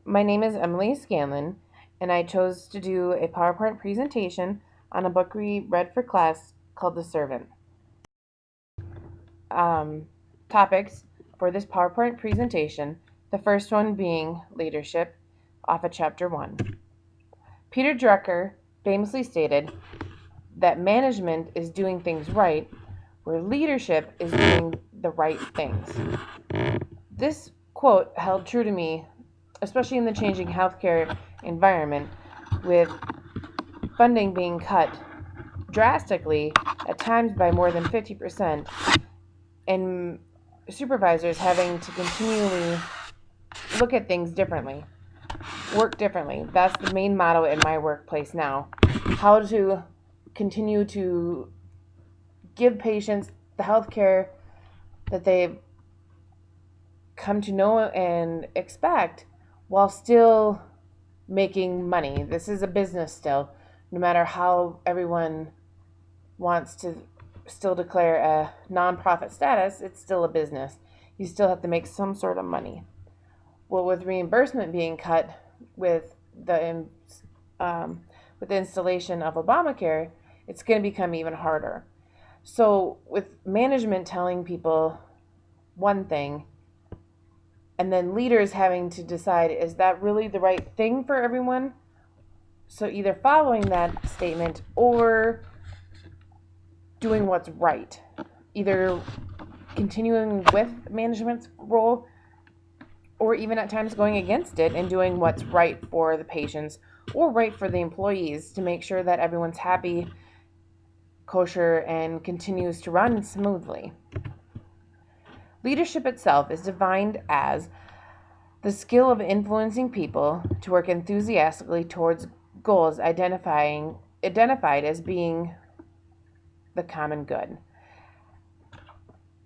My name is Emily Scanlan, and I chose to do a PowerPoint presentation on a book we read for class called The Servant. Um, Topics for this PowerPoint presentation, the first one being leadership, off of chapter 1. Peter Drucker famously stated that management is doing things right, where leadership is doing the right things. This quote held true to me, especially in the changing healthcare environment, with funding being cut drastically, at times by more than 50%, and supervisors having to continually look at things differently, work differently. That's the main motto in my workplace now. How to continue to give patients the health care that they've come to know and expect while still making money. This is a business still, no matter how everyone wants to still declare a nonprofit status, it's still a business. You still have to make some sort of money. Well, with reimbursement being cut with the with the installation of Obamacare, it's going to become even harder. So, with management telling people one thing, and then leaders having to decide, is that really the right thing for everyone? So, either following that statement or doing what's right, either continuing with management's role or even at times going against it and doing what's right for the patients or right for the employees to make sure that everyone's happy, kosher, and continues to run smoothly. Leadership itself is defined as the skill of influencing people to work enthusiastically towards goals identified as being the common good.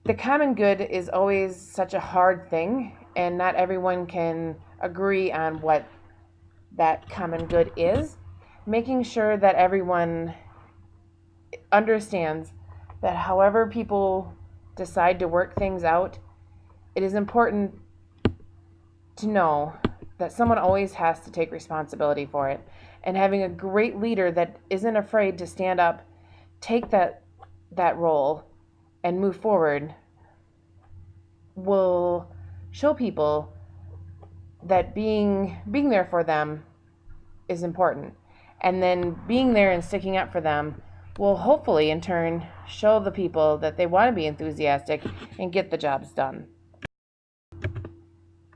The common good is always such a hard thing, and not everyone can agree on what that common good is. Making sure that everyone understands that however people decide to work things out, it is important to know that someone always has to take responsibility for it. And having a great leader that isn't afraid to stand up, take that role, and move forward will show people that being there for them is important. And then being there and sticking up for them will hopefully in turn show the people that they want to be enthusiastic and get the jobs done.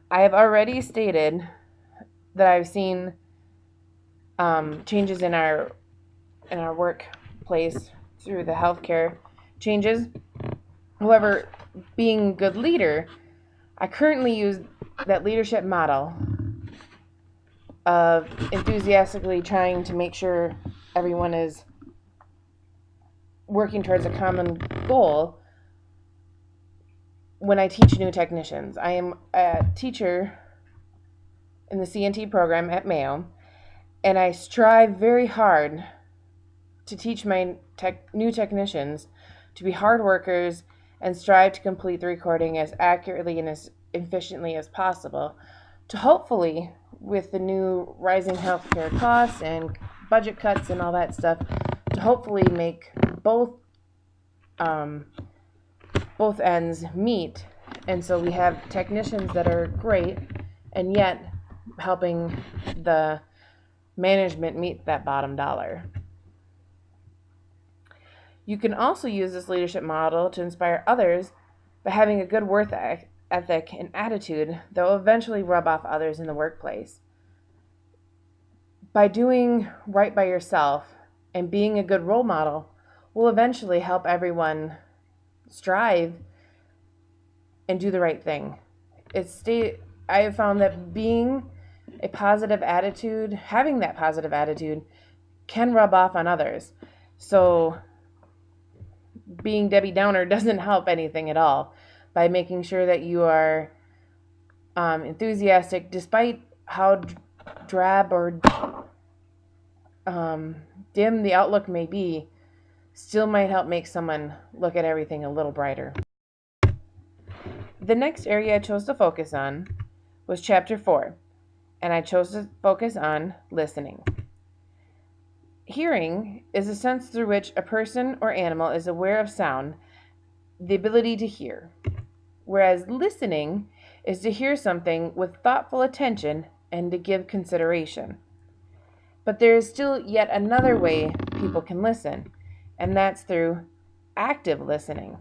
I have already stated that I've seen changes in our workplace through the healthcare changes. However, being a good leader, I currently use that leadership model of enthusiastically trying to make sure everyone is working towards a common goal when I teach new technicians. I am a teacher in the CNT program at Mayo, and I strive very hard to teach my new technicians to be hard workers and strive to complete the recording as accurately and as efficiently as possible, to hopefully, with the new rising healthcare costs and budget cuts and all that stuff, to hopefully make both ends meet. And so we have technicians that are great and yet helping the management meet that bottom dollar. You can also use this leadership model to inspire others by having a good work ethic and attitude that will eventually rub off others in the workplace. By doing right by yourself and being a good role model will eventually help everyone strive and do the right thing. I have found that being a positive attitude, having that positive attitude, can rub off on others. So being Debbie Downer doesn't help anything at all. By making sure that you are enthusiastic, despite how drab or dim the outlook may be, still might help make someone look at everything a little brighter. The next area I chose to focus on was Chapter 4, and I chose to focus on listening. Hearing is a sense through which a person or animal is aware of sound, the ability to hear, whereas listening is to hear something with thoughtful attention and to give consideration. But there is still yet another way people can listen, and that's through active listening.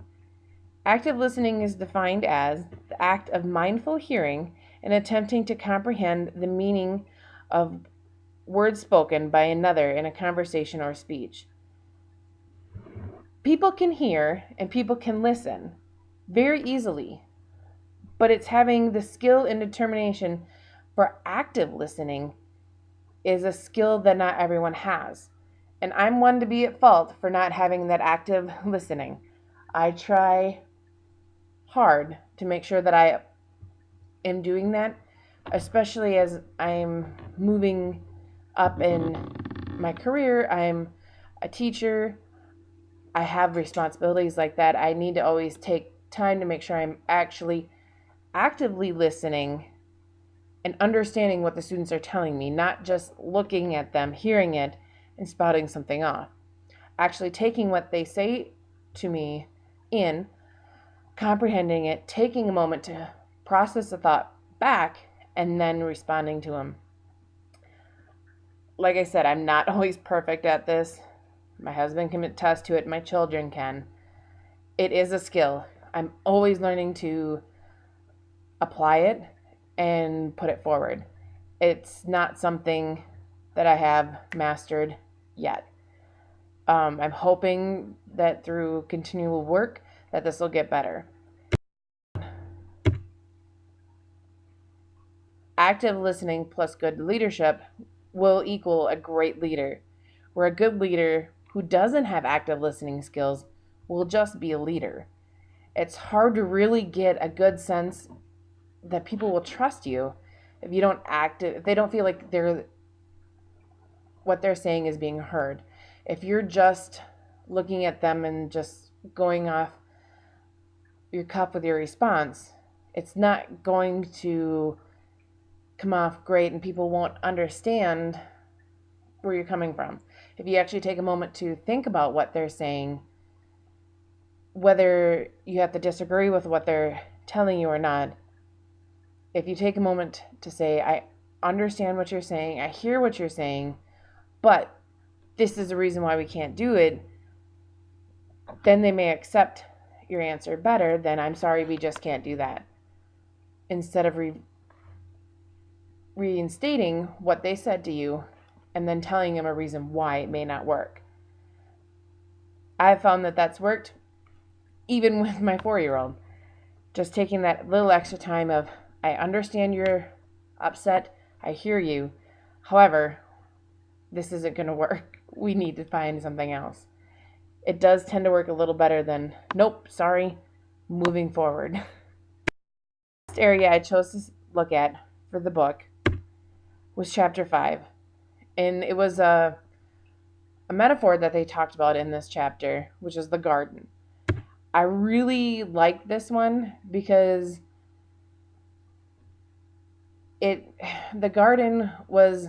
Active listening is defined as the act of mindful hearing and attempting to comprehend the meaning of words spoken by another in a conversation or speech. People can hear and people can listen very easily, but it's having the skill and determination for active listening is a skill that not everyone has. And I'm one to be at fault for not having that active listening. I try hard to make sure that I am doing that, especially as I'm moving up in my career. I'm a teacher. I have responsibilities like that. I need to always take time to make sure I'm actually actively listening and understanding what the students are telling me, not just looking at them, hearing it, and spouting something off. Actually taking what they say to me in, comprehending it, taking a moment to process the thought back, and then responding to them. Like I said, I'm not always perfect at this. My husband can attest to it. My children can. It is a skill. I'm always learning to apply it and put it forward. It's not something that I have mastered yet. I'm hoping that through continual work that this will get better. Active listening plus good leadership will equal a great leader, where a good leader who doesn't have active listening skills will just be a leader. It's hard to really get a good sense that people will trust you if you don't if they don't feel like what they're saying is being heard. If you're just looking at them and just going off your cuff with your response, it's not going to come off great and people won't understand where you're coming from. If you actually take a moment to think about what they're saying, whether you have to disagree with what they're telling you or not, if you take a moment to say, I understand what you're saying, I hear what you're saying, but this is the reason why we can't do it, then they may accept your answer better than, I'm sorry, we just can't do that. Instead of reinstating what they said to you and then telling them a reason why it may not work. I've found that that's worked even with my 4-year-old. Just taking that little extra time of, I understand you're upset, I hear you. However, this isn't going to work. We need to find something else. It does tend to work a little better than, nope, sorry, moving forward. Next area I chose to look at for the book was chapter 5. And it was a metaphor that they talked about in this chapter, which is the garden. I really liked this one because the garden was,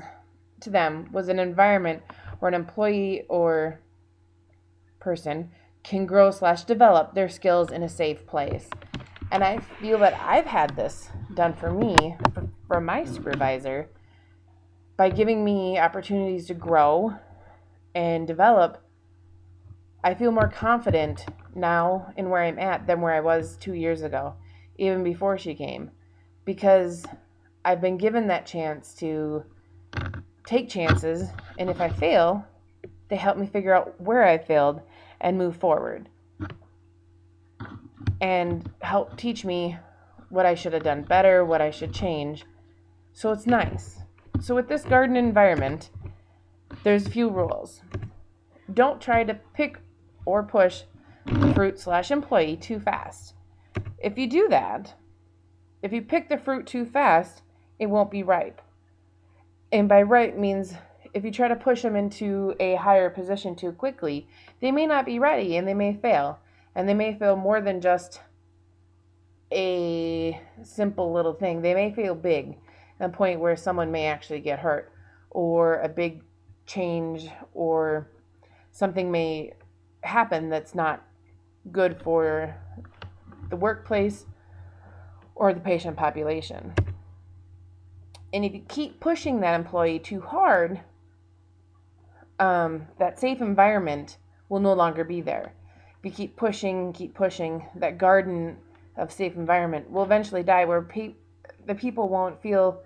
to them, was an environment where an employee or person can grow/develop their skills in a safe place. And I feel that I've had this done for me, for my supervisor, by giving me opportunities to grow and develop. I feel more confident now in where I'm at than where I was 2 years ago, even before she came, because I've been given that chance to take chances, and if I fail, they help me figure out where I failed and move forward, and help teach me what I should have done better, what I should change. So it's nice. So with this garden environment, there's a few rules. Don't try to pick or push the fruit/employee too fast. If you do that, if you pick the fruit too fast, it won't be ripe. And by ripe means if you try to push them into a higher position too quickly, they may not be ready and they may fail. And they may fail more than just a simple little thing. They may fail big. the point where someone may actually get hurt, or a big change, or something may happen that's not good for the workplace or the patient population. And if you keep pushing that employee too hard, that safe environment will no longer be there. If you keep pushing, that garden of safe environment will eventually die, where the people won't feel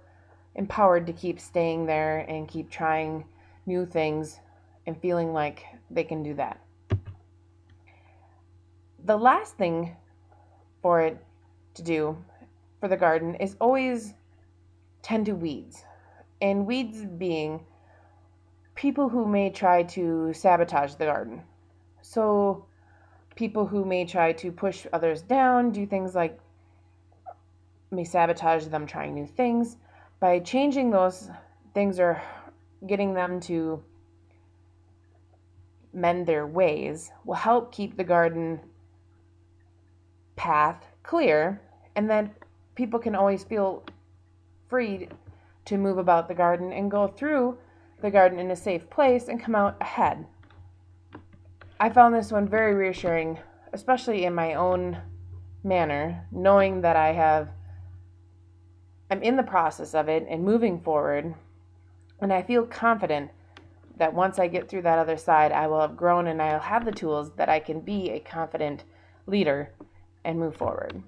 empowered to keep staying there and keep trying new things and feeling like they can do that. The last thing for it to do for the garden is always tend to weeds. And weeds being people who may try to sabotage the garden. So people who may try to push others down, do things like may sabotage them trying new things. By changing those things or getting them to mend their ways will help keep the garden path clear, and then people can always feel free to move about the garden and go through the garden in a safe place and come out ahead. I found this one very reassuring, especially in my own manner, knowing that I'm in the process of it and moving forward, and I feel confident that once I get through that other side, I will have grown and I'll have the tools that I can be a confident leader and move forward.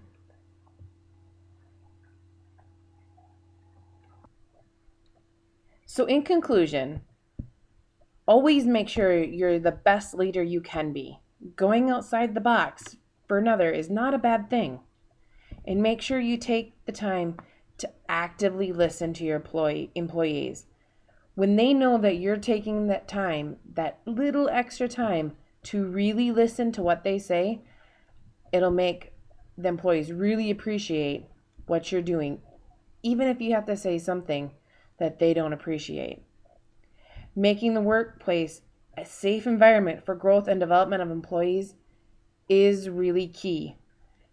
So in conclusion, always make sure you're the best leader you can be. Going outside the box for another is not a bad thing. And make sure you take the time to actively listen to your employees. When they know that you're taking that time, that little extra time to really listen to what they say, it'll make the employees really appreciate what you're doing, even if you have to say something that they don't appreciate. Making the workplace a safe environment for growth and development of employees is really key.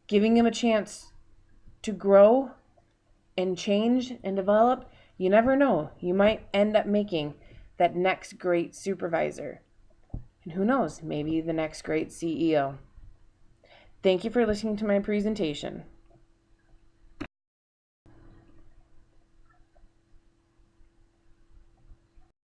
Giving them a chance to grow and change and develop, you never know. You might end up making that next great supervisor. And who knows, maybe the next great CEO. Thank you for listening to my presentation.